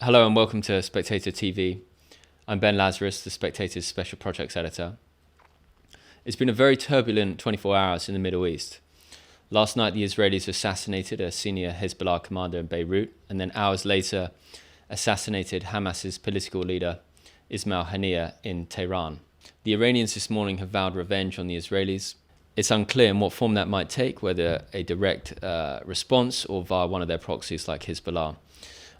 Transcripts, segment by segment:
Hello and welcome to Spectator TV. I'm Ben Lazarus, the Spectator's Special Projects Editor. It's been a very turbulent 24 hours in the Middle East. Last night the Israelis assassinated a senior Hezbollah commander in Beirut, and then hours later assassinated Hamas's political leader Ismail Haniyeh in Tehran. The Iranians this morning have vowed revenge on the Israelis. It's unclear in what form that might take, whether a direct response or via one of their proxies like Hezbollah.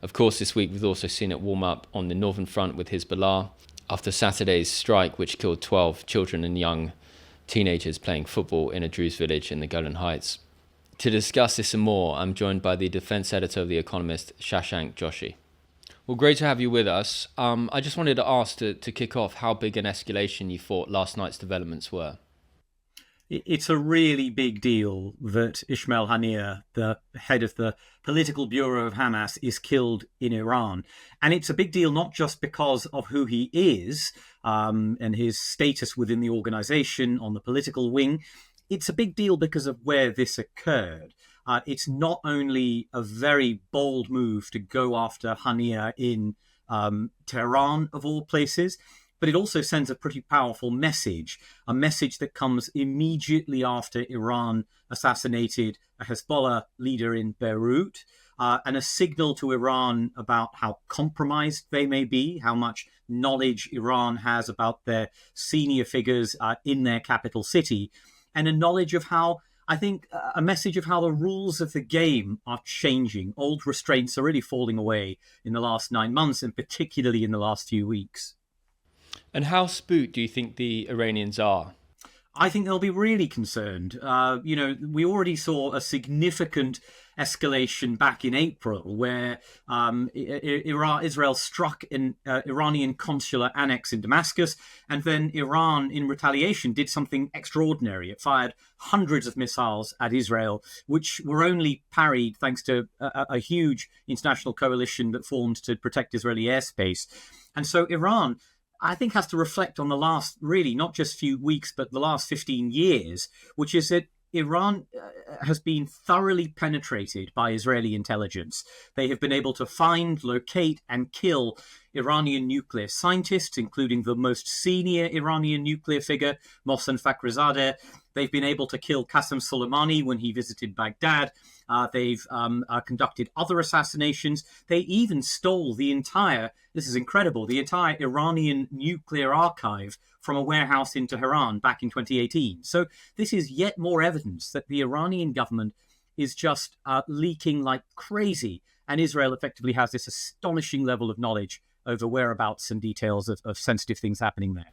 Of course, this week we've also seen it warm up on the northern front with Hezbollah after Saturday's strike, which killed 12 children and young teenagers playing football in a Druze village in the Golan Heights. To discuss this and more, I'm joined by the defense editor of The Economist, Shashank Joshi. Well, great to have you with us. I just wanted to ask to kick off how big an escalation you thought last night's developments were. It's a really big deal that Ismail Haniyeh, the head of the political bureau of Hamas, is killed in Iran. And it's a big deal not just because of who he is and his status within the organization on the political wing. It's a big deal because of where this occurred. It's not only a very bold move to go after Haniyeh in Tehran, of all places, but it also sends a pretty powerful message, a message that comes immediately after Iran assassinated a Hezbollah leader in Beirut, and a signal to Iran about how compromised they may be, how much knowledge Iran has about their senior figures in their capital city, and a knowledge of how, I think, a message of how the rules of the game are changing. Old restraints are really falling away in the last 9 months, and particularly in the last few weeks. And how spooked do you think the Iranians are? I think they'll be really concerned. We already saw a significant escalation back in April where Israel struck an Iranian consular annex in Damascus, and then Iran, in retaliation, did something extraordinary. It fired hundreds of missiles at Israel, which were only parried thanks to a huge international coalition that formed to protect Israeli airspace. And so Iran, I think, has to reflect on the last, really, not just few weeks, but the last 15 years, which is that Iran has been thoroughly penetrated by Israeli intelligence. They have been able to find, locate, and kill Iranian nuclear scientists, including the most senior Iranian nuclear figure, Mohsen Fakhrizadeh. They've been able to kill Qasem Soleimani when he visited Baghdad. They've conducted other assassinations. They even stole this is incredible, the entire Iranian nuclear archive from a warehouse in Tehran back in 2018. So this is yet more evidence that the Iranian government is just leaking like crazy. And Israel effectively has this astonishing level of knowledge over whereabouts and details of sensitive things happening there.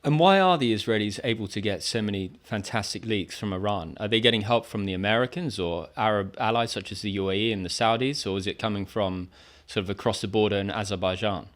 And why are the Israelis able to get so many fantastic leaks from Iran? Are they getting help from the Americans or Arab allies such as the UAE and the Saudis, or is it coming from sort of across the border in Azerbaijan?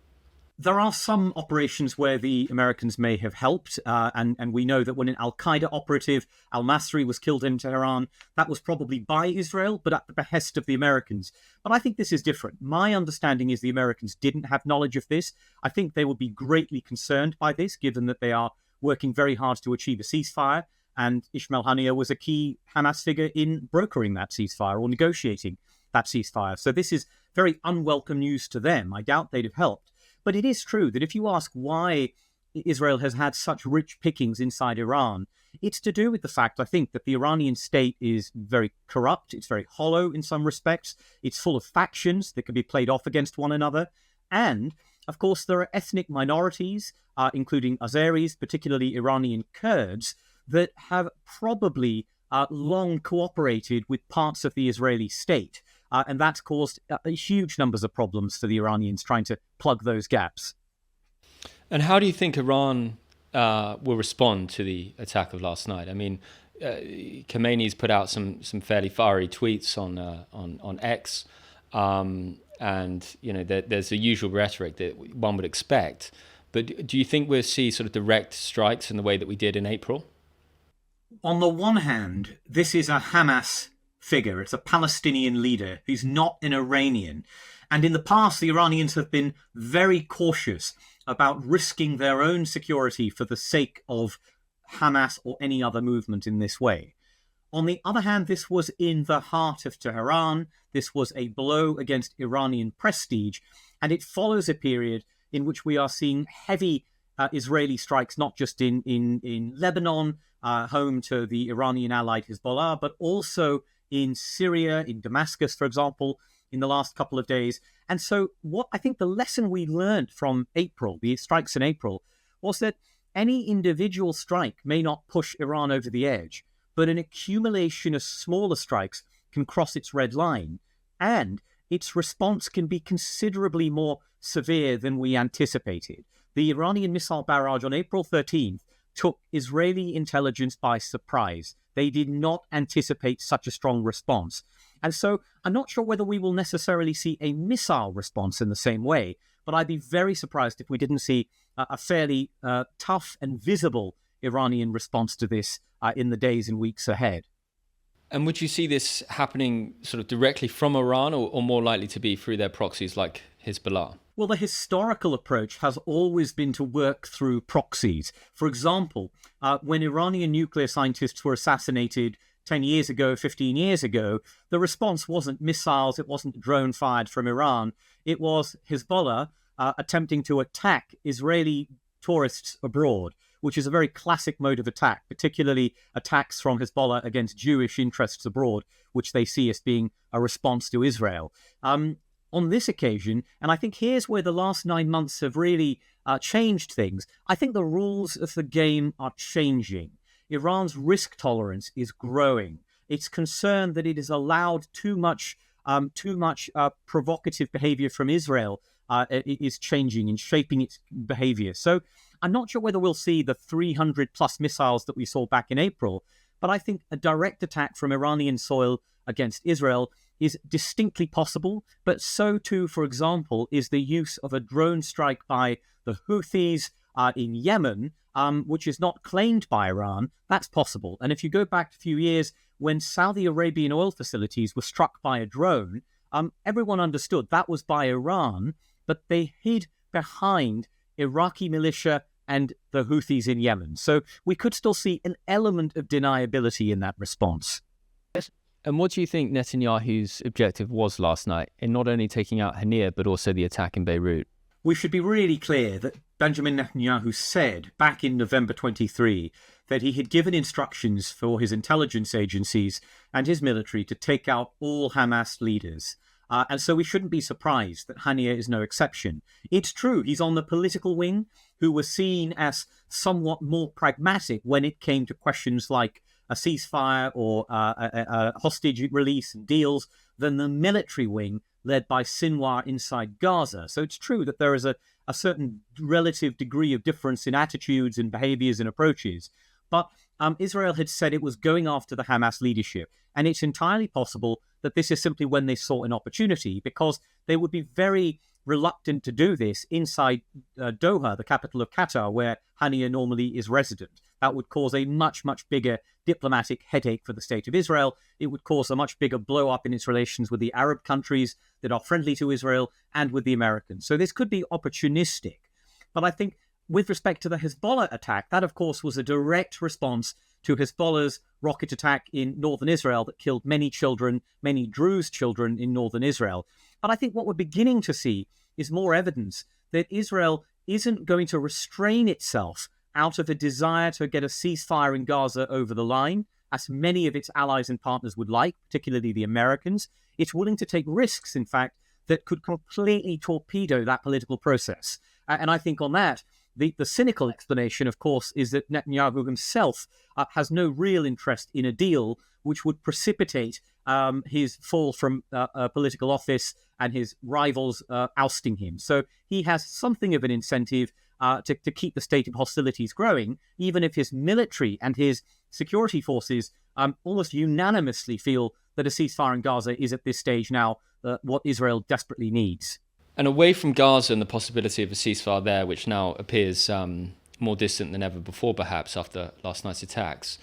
There are some operations where the Americans may have helped, and we know that when an al-Qaeda operative, al-Masri, was killed in Tehran, that was probably by Israel, but at the behest of the Americans. But I think this is different. My understanding is the Americans didn't have knowledge of this. I think they would be greatly concerned by this, given that they are working very hard to achieve a ceasefire, and Ismail Haniyeh was a key Hamas figure in brokering that ceasefire or negotiating that ceasefire. So this is very unwelcome news to them. I doubt they'd have helped. But it is true that if you ask why Israel has had such rich pickings inside Iran, it's to do with the fact, I think, that the Iranian state is very corrupt. It's very hollow in some respects. It's full of factions that can be played off against one another. And, of course, there are ethnic minorities, including Azeris, particularly Iranian Kurds, that have probably long cooperated with parts of the Israeli state. And that's caused huge numbers of problems for the Iranians trying to plug those gaps. And how do you think Iran will respond to the attack of last night? I mean, Khamenei's put out some fairly fiery tweets on X, and there's the usual rhetoric that one would expect. But do you think we'll see sort of direct strikes in the way that we did in April? On the one hand, this is a Hamas figure. It's a Palestinian leader who's not an Iranian. And in the past, the Iranians have been very cautious about risking their own security for the sake of Hamas or any other movement in this way. On the other hand, this was in the heart of Tehran. This was a blow against Iranian prestige, and it follows a period in which we are seeing heavy Israeli strikes, not just in Lebanon, home to the Iranian allied Hezbollah, but also in Syria, in Damascus, for example, in the last couple of days. And so what I think the lesson we learned from April, the strikes in April, was that any individual strike may not push Iran over the edge, but an accumulation of smaller strikes can cross its red line, and its response can be considerably more severe than we anticipated. The Iranian missile barrage on April 13th took Israeli intelligence by surprise. They did not anticipate such a strong response. And so I'm not sure whether we will necessarily see a missile response in the same way, but I'd be very surprised if we didn't see a fairly tough and visible Iranian response to this in the days and weeks ahead. And would you see this happening sort of directly from Iran, or more likely to be through their proxies like Hezbollah? Well, the historical approach has always been to work through proxies. For example, when Iranian nuclear scientists were assassinated 10 years ago, 15 years ago, the response wasn't missiles, it wasn't drone fired from Iran. It was Hezbollah attempting to attack Israeli tourists abroad, which is a very classic mode of attack, particularly attacks from Hezbollah against Jewish interests abroad, which they see as being a response to Israel. On this occasion, and I think here's where the last 9 months have really changed things, I think the rules of the game are changing. Iran's risk tolerance is growing. It's concerned that it has allowed too much provocative behavior from Israel is changing and shaping its behavior. So I'm not sure whether we'll see the 300 plus missiles that we saw back in April, but I think a direct attack from Iranian soil against Israel is distinctly possible. But so too, for example, is the use of a drone strike by the Houthis in Yemen, which is not claimed by Iran. That's possible. And if you go back a few years, when Saudi Arabian oil facilities were struck by a drone, everyone understood that was by Iran, but they hid behind Iraqi militia and the Houthis in Yemen. So we could still see an element of deniability in that response. And what do you think Netanyahu's objective was last night in not only taking out Haniyeh, but also the attack in Beirut? We should be really clear that Benjamin Netanyahu said back in November 23 that he had given instructions for his intelligence agencies and his military to take out all Hamas leaders. And so we shouldn't be surprised that Haniyeh is no exception. It's true, he's on the political wing, who was seen as somewhat more pragmatic when it came to questions like a ceasefire or a hostage release and deals than the military wing led by Sinwar inside Gaza. So it's true that there is a certain relative degree of difference in attitudes and behaviors and approaches. But Israel had said it was going after the Hamas leadership. And it's entirely possible that this is simply when they saw an opportunity, because they would be very reluctant to do this inside Doha, the capital of Qatar, where Haniyeh normally is resident. That would cause a much, much bigger diplomatic headache for the state of Israel. It would cause a much bigger blow-up in its relations with the Arab countries that are friendly to Israel and with the Americans. So this could be opportunistic. But I think with respect to the Hezbollah attack, that, of course, was a direct response to Hezbollah's rocket attack in northern Israel that killed many children, many Druze children in northern Israel. But I think what we're beginning to see is more evidence that Israel isn't going to restrain itself out of a desire to get a ceasefire in Gaza over the line, as many of its allies and partners would like, particularly the Americans. It's willing to take risks, in fact, that could completely torpedo that political process. And I think on that, the cynical explanation, of course, is that Netanyahu himself has no real interest in a deal which would precipitate his fall from political office and his rivals ousting him. So he has something of an incentive to keep the state of hostilities growing, even if his military and his security forces almost unanimously feel that a ceasefire in Gaza is at this stage now what Israel desperately needs. And away from Gaza and the possibility of a ceasefire there, which now appears more distant than ever before, perhaps, after last night's attacks,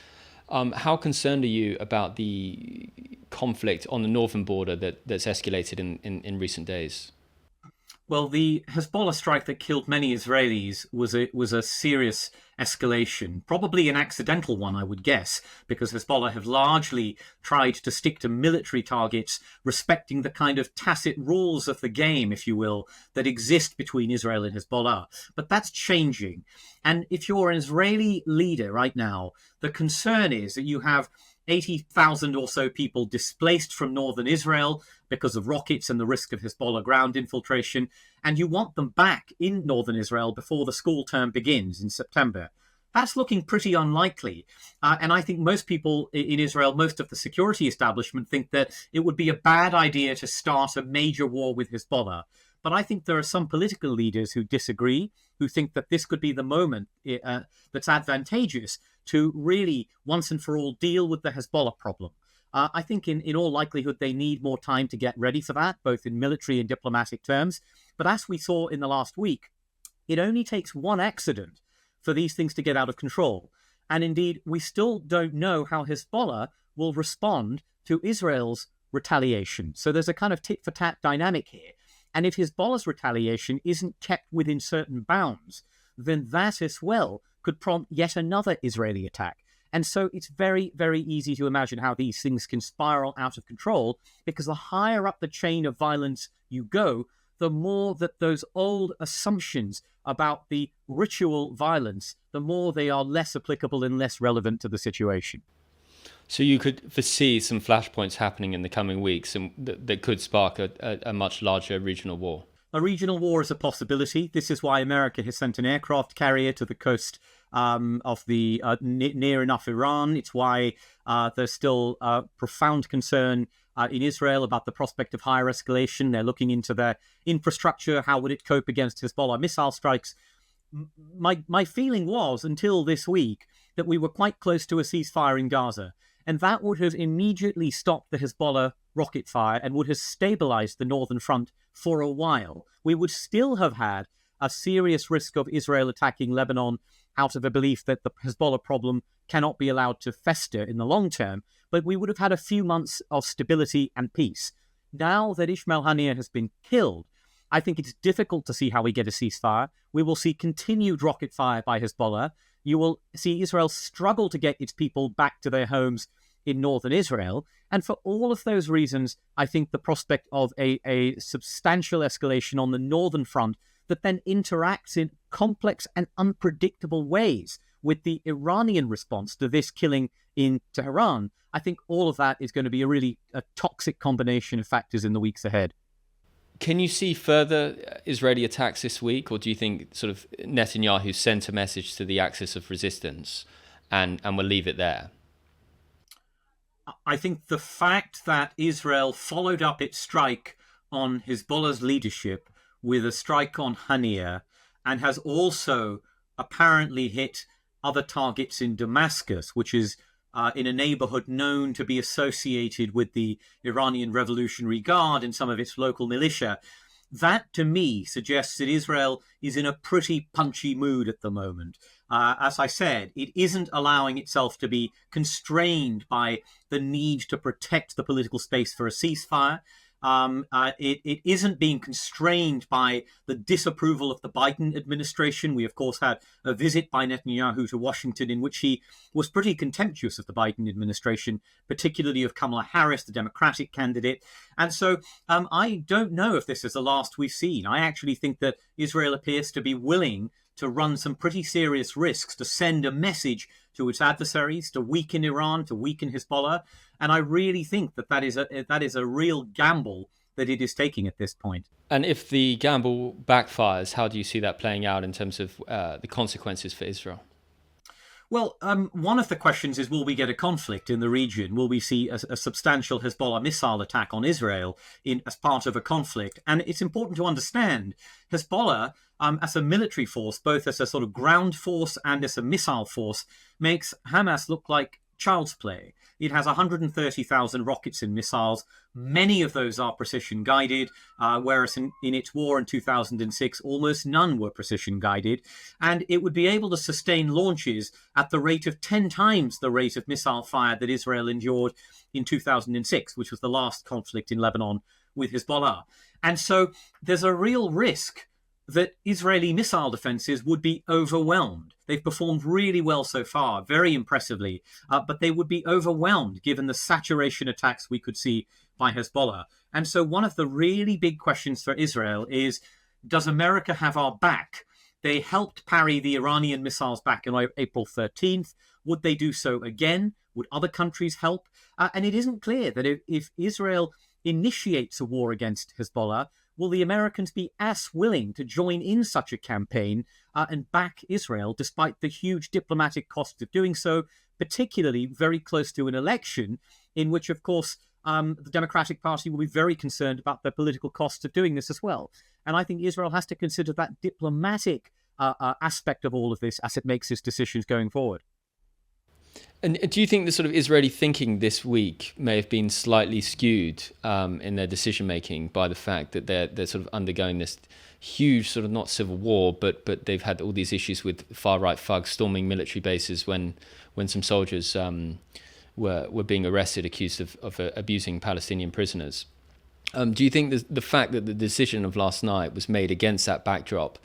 how concerned are you about the conflict on the northern border that's escalated in recent days? Well, the Hezbollah strike that killed many Israelis was a serious escalation, probably an accidental one, I would guess, because Hezbollah have largely tried to stick to military targets, respecting the kind of tacit rules of the game, if you will, that exist between Israel and Hezbollah. But that's changing. And if you're an Israeli leader right now, the concern is that you have 80,000 or so people displaced from northern Israel because of rockets and the risk of Hezbollah ground infiltration, and you want them back in northern Israel before the school term begins in September. That's looking pretty unlikely. And I think most people in Israel, most of the security establishment, think that it would be a bad idea to start a major war with Hezbollah. But I think there are some political leaders who disagree, who think that this could be the moment that's advantageous to really, once and for all, deal with the Hezbollah problem. I think in all likelihood, they need more time to get ready for that, both in military and diplomatic terms. But as we saw in the last week, it only takes one accident for these things to get out of control. And indeed, we still don't know how Hezbollah will respond to Israel's retaliation. So there's a kind of tit-for-tat dynamic here. And if Hezbollah's retaliation isn't kept within certain bounds, then that as well could prompt yet another Israeli attack. And so it's very, very easy to imagine how these things can spiral out of control, because the higher up the chain of violence you go, the more that those old assumptions about the ritual violence, the more they are less applicable and less relevant to the situation. So you could foresee some flashpoints happening in the coming weeks and that could spark a much larger regional war. A regional war is a possibility. This is why America has sent an aircraft carrier to the coast of the near enough Iran. It's why there's still profound concern in Israel about the prospect of higher escalation. They're looking into their infrastructure. How would it cope against Hezbollah missile strikes? My feeling was, until this week, that we were quite close to a ceasefire in Gaza. And that would have immediately stopped the Hezbollah rocket fire and would have stabilized the northern front for a while. We would still have had a serious risk of Israel attacking Lebanon out of a belief that the Hezbollah problem cannot be allowed to fester in the long term, but we would have had a few months of stability and peace. Now that Ismail Haniyeh has been killed, I think it's difficult to see how we get a ceasefire. We will see continued rocket fire by Hezbollah. You will see Israel struggle to get its people back to their homes in northern Israel. And for all of those reasons, I think the prospect of a substantial escalation on the northern front that then interacts in complex and unpredictable ways with the Iranian response to this killing in Tehran, I think all of that is going to be a toxic combination of factors in the weeks ahead. Can you see further Israeli attacks this week, or do you think sort of Netanyahu sent a message to the axis of resistance and will leave it there? I think the fact that Israel followed up its strike on Hezbollah's leadership with a strike on Haniyeh and has also apparently hit other targets in Damascus, which is in a neighborhood known to be associated with the Iranian Revolutionary Guard and some of its local militia. That, to me, suggests that Israel is in a pretty punchy mood at the moment. As I said, it isn't allowing itself to be constrained by the need to protect the political space for a ceasefire. It isn't being constrained by the disapproval of the Biden administration. We, of course, had a visit by Netanyahu to Washington in which he was pretty contemptuous of the Biden administration, particularly of Kamala Harris, the Democratic candidate. And so I don't know if this is the last we've seen. I actually think that Israel appears to be willing to run some pretty serious risks, to send a message to its adversaries, to weaken Iran, to weaken Hezbollah. And I really think that that is a real gamble that it is taking at this point. And if the gamble backfires, how do you see that playing out in terms of the consequences for Israel? Well, one of the questions is, will we get a conflict in the region? Will we see a substantial Hezbollah missile attack on Israel as part of a conflict? And it's important to understand Hezbollah, as a military force, both as a sort of ground force and as a missile force, makes Hamas look like child's play. It has 130,000 rockets and missiles. Many of those are precision guided, whereas in its war in 2006, almost none were precision guided. And it would be able to sustain launches at the rate of 10 times the rate of missile fire that Israel endured in 2006, which was the last conflict in Lebanon with Hezbollah. And so there's a real risk that Israeli missile defenses would be overwhelmed. They've performed really well so far, very impressively, but they would be overwhelmed given the saturation attacks we could see by Hezbollah. And so one of the really big questions for Israel is, does America have our back? They helped parry the Iranian missiles back on April 13th. Would they do so again? Would other countries help? And it isn't clear that if Israel initiates a war against Hezbollah, will the Americans be as willing to join in such a campaign and back Israel, despite the huge diplomatic cost of doing so, particularly very close to an election in which, of course, the Democratic Party will be very concerned about the political costs of doing this as well. And I think Israel has to consider that diplomatic aspect of all of this as it makes its decisions going forward. And do you think the sort of Israeli thinking this week may have been slightly skewed in their decision making by the fact that they're sort of undergoing this huge sort of, not civil war, but they've had all these issues with far right thugs storming military bases when some soldiers were being arrested, accused of abusing Palestinian prisoners. Do you think the fact that the decision of last night was made against that backdrop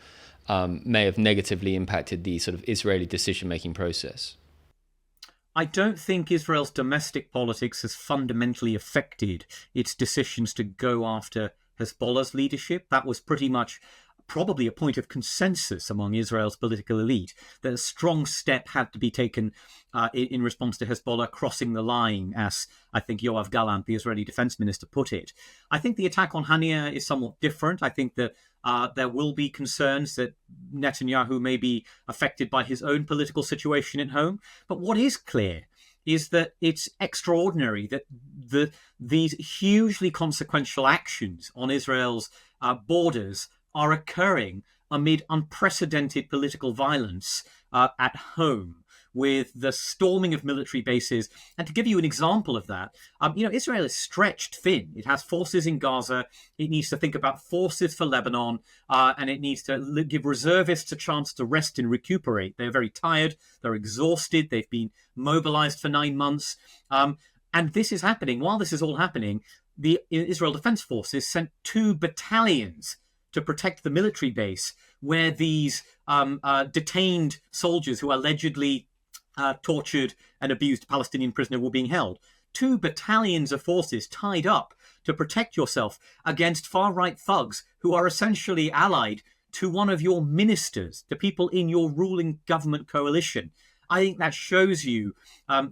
may have negatively impacted the sort of Israeli decision making process? I don't think Israel's domestic politics has fundamentally affected its decisions to go after Hezbollah's leadership. That was pretty much probably a point of consensus among Israel's political elite, that a strong step had to be taken in response to Hezbollah crossing the line, as I think Yoav Gallant, the Israeli defense minister, put it. I think the attack on Haniyeh is somewhat different. I think that there will be concerns that Netanyahu may be affected by his own political situation at home. But what is clear is that it's extraordinary that these hugely consequential actions on Israel's borders are occurring amid unprecedented political violence at home, with the storming of military bases. And to give you an example of that, Israel is stretched thin. It has forces in Gaza. It needs to think about forces for Lebanon, and it needs to give reservists a chance to rest and recuperate. They're very tired. They're exhausted. They've been mobilized for 9 months. And this is happening. While this is all happening, the Israel Defense Forces sent 2 battalions to protect the military base where these detained soldiers who allegedly tortured and abused Palestinian prisoners were being held. 2 battalions of forces tied up to protect yourself against far-right thugs who are essentially allied to one of your ministers, to people in your ruling government coalition. I think that shows you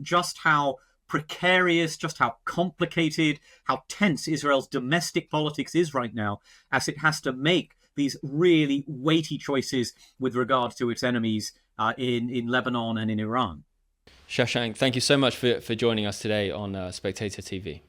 just how precarious, just how complicated, how tense Israel's domestic politics is right now, as it has to make these really weighty choices with regard to its enemies in Lebanon and in Iran. Shashank, thank you so much for joining us today on Spectator TV.